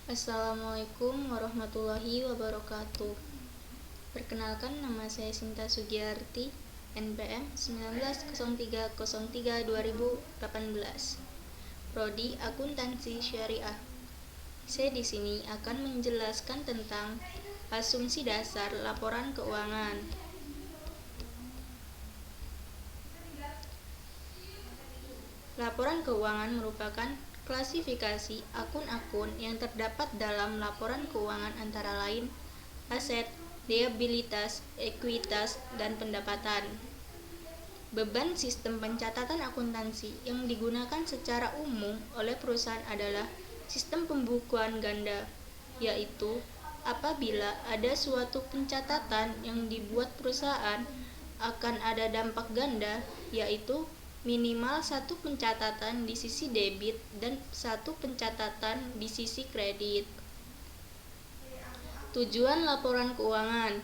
Assalamualaikum warahmatullahi wabarakatuh. Perkenalkan, nama saya Sinta Sugiarti, NPM 190303-2018. Prodi Akuntansi Syariah. Saya di sini akan menjelaskan tentang asumsi dasar laporan keuangan. Laporan keuangan merupakan klasifikasi akun-akun yang terdapat dalam laporan keuangan antara lain aset, liabilitas, ekuitas, dan pendapatan. Beban sistem pencatatan akuntansi yang digunakan secara umum oleh perusahaan adalah sistem pembukuan ganda, yaitu apabila ada suatu pencatatan yang dibuat perusahaan akan ada dampak ganda, yaitu minimal satu pencatatan di sisi debit dan satu pencatatan di sisi kredit. Tujuan laporan keuangan: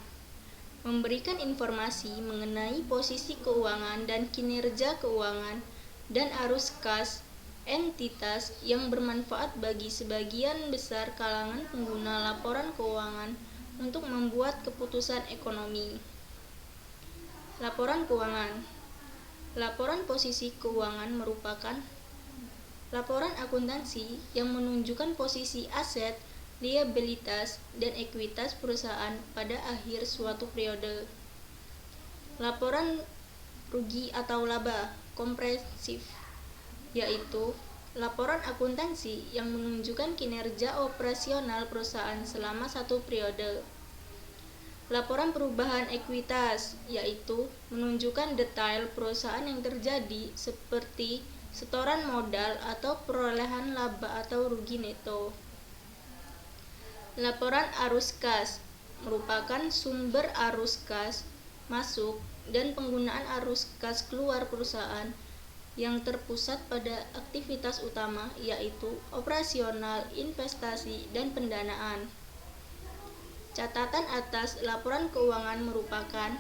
memberikan informasi mengenai posisi keuangan dan kinerja keuangan dan arus kas entitas yang bermanfaat bagi sebagian besar kalangan pengguna laporan keuangan untuk membuat keputusan ekonomi. Laporan keuangan. Laporan posisi keuangan merupakan laporan akuntansi yang menunjukkan posisi aset, liabilitas, dan ekuitas perusahaan pada akhir suatu periode. Laporan rugi atau laba komprehensif, yaitu laporan akuntansi yang menunjukkan kinerja operasional perusahaan selama satu periode. Laporan perubahan ekuitas, yaitu menunjukkan detail perusahaan yang terjadi seperti setoran modal atau perolehan laba atau rugi neto. Laporan arus kas merupakan sumber arus kas masuk dan penggunaan arus kas keluar perusahaan yang terpusat pada aktivitas utama, yaitu operasional, investasi, dan pendanaan. Catatan atas laporan keuangan merupakan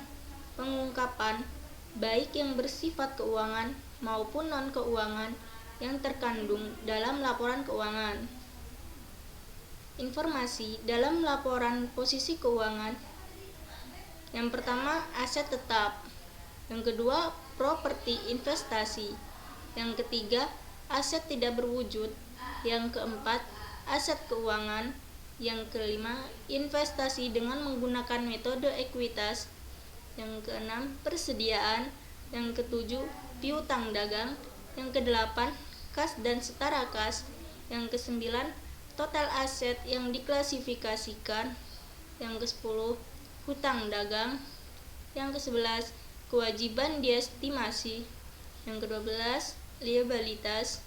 pengungkapan baik yang bersifat keuangan maupun non-keuangan yang terkandung dalam laporan keuangan. Informasi dalam laporan posisi keuangan: yang pertama, aset tetap; yang kedua, properti investasi; yang ketiga, aset tidak berwujud; yang keempat, aset keuangan; yang kelima, investasi dengan menggunakan metode ekuitas; yang keenam, persediaan; yang ketujuh, piutang dagang; yang kedelapan, kas dan setara kas; yang kesembilan, total aset yang diklasifikasikan; yang kesepuluh, hutang dagang; yang kesebelas, kewajiban diestimasi; yang kedua-belas, liabilitas;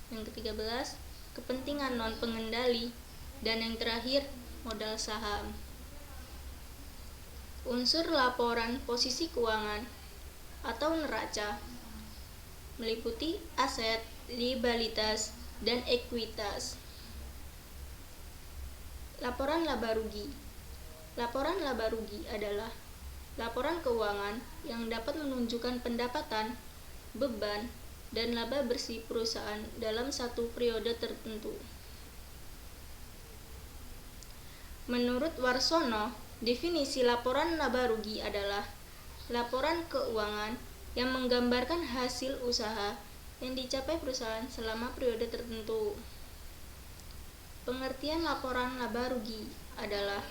yang ketiga-belas, kepentingan non-pengendali; dan yang terakhir, modal saham. Unsur laporan posisi keuangan atau neraca meliputi aset, liabilitas, dan ekuitas. Laporan laba rugi. Laporan laba rugi adalah laporan keuangan yang dapat menunjukkan pendapatan, beban, dan laba bersih perusahaan dalam satu periode tertentu. Menurut Warsono, definisi laporan laba rugi adalah laporan keuangan yang menggambarkan hasil usaha yang dicapai perusahaan selama periode tertentu. Pengertian laporan laba rugi adalah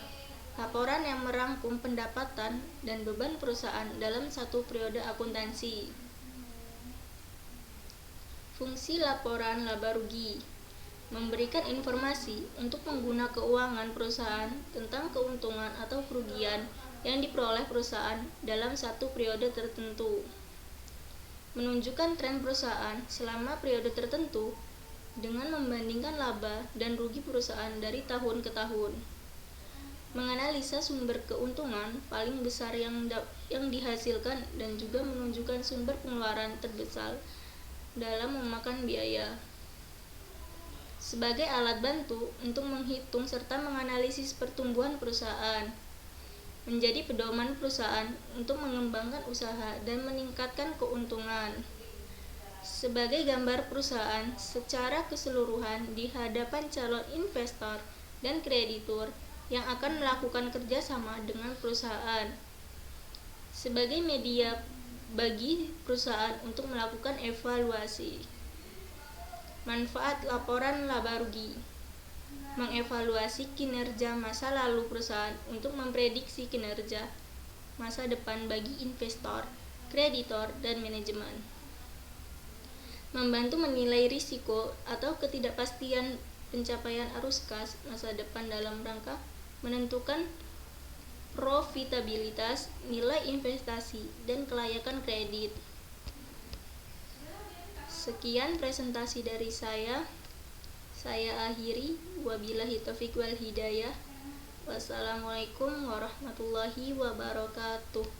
laporan yang merangkum pendapatan dan beban perusahaan dalam satu periode akuntansi. Fungsi laporan laba rugi: memberikan informasi untuk pengguna keuangan perusahaan tentang keuntungan atau kerugian yang diperoleh perusahaan dalam satu periode tertentu. Menunjukkan tren perusahaan selama periode tertentu dengan membandingkan laba dan rugi perusahaan dari tahun ke tahun. Menganalisa sumber keuntungan paling besar yang dihasilkan dan juga menunjukkan sumber pengeluaran terbesar dalam memakan biaya. Sebagai alat bantu untuk menghitung serta menganalisis pertumbuhan perusahaan. Menjadi pedoman perusahaan untuk mengembangkan usaha dan meningkatkan keuntungan. Sebagai gambar perusahaan secara keseluruhan di hadapan calon investor dan kreditur yang akan melakukan kerjasama dengan perusahaan sebagai media bagi perusahaan untuk melakukan evaluasi. Manfaat laporan laba rugi: mengevaluasi kinerja masa lalu perusahaan untuk memprediksi kinerja masa depan bagi investor, kreditor, dan manajemen. Membantu menilai risiko atau ketidakpastian pencapaian arus kas masa depan dalam rangka menentukan profitabilitas, nilai investasi, dan kelayakan kredit. Sekian presentasi dari saya. Saya akhiri. Wabillahi taufiq wal hidayah. Wassalamualaikum warahmatullahi wabarakatuh.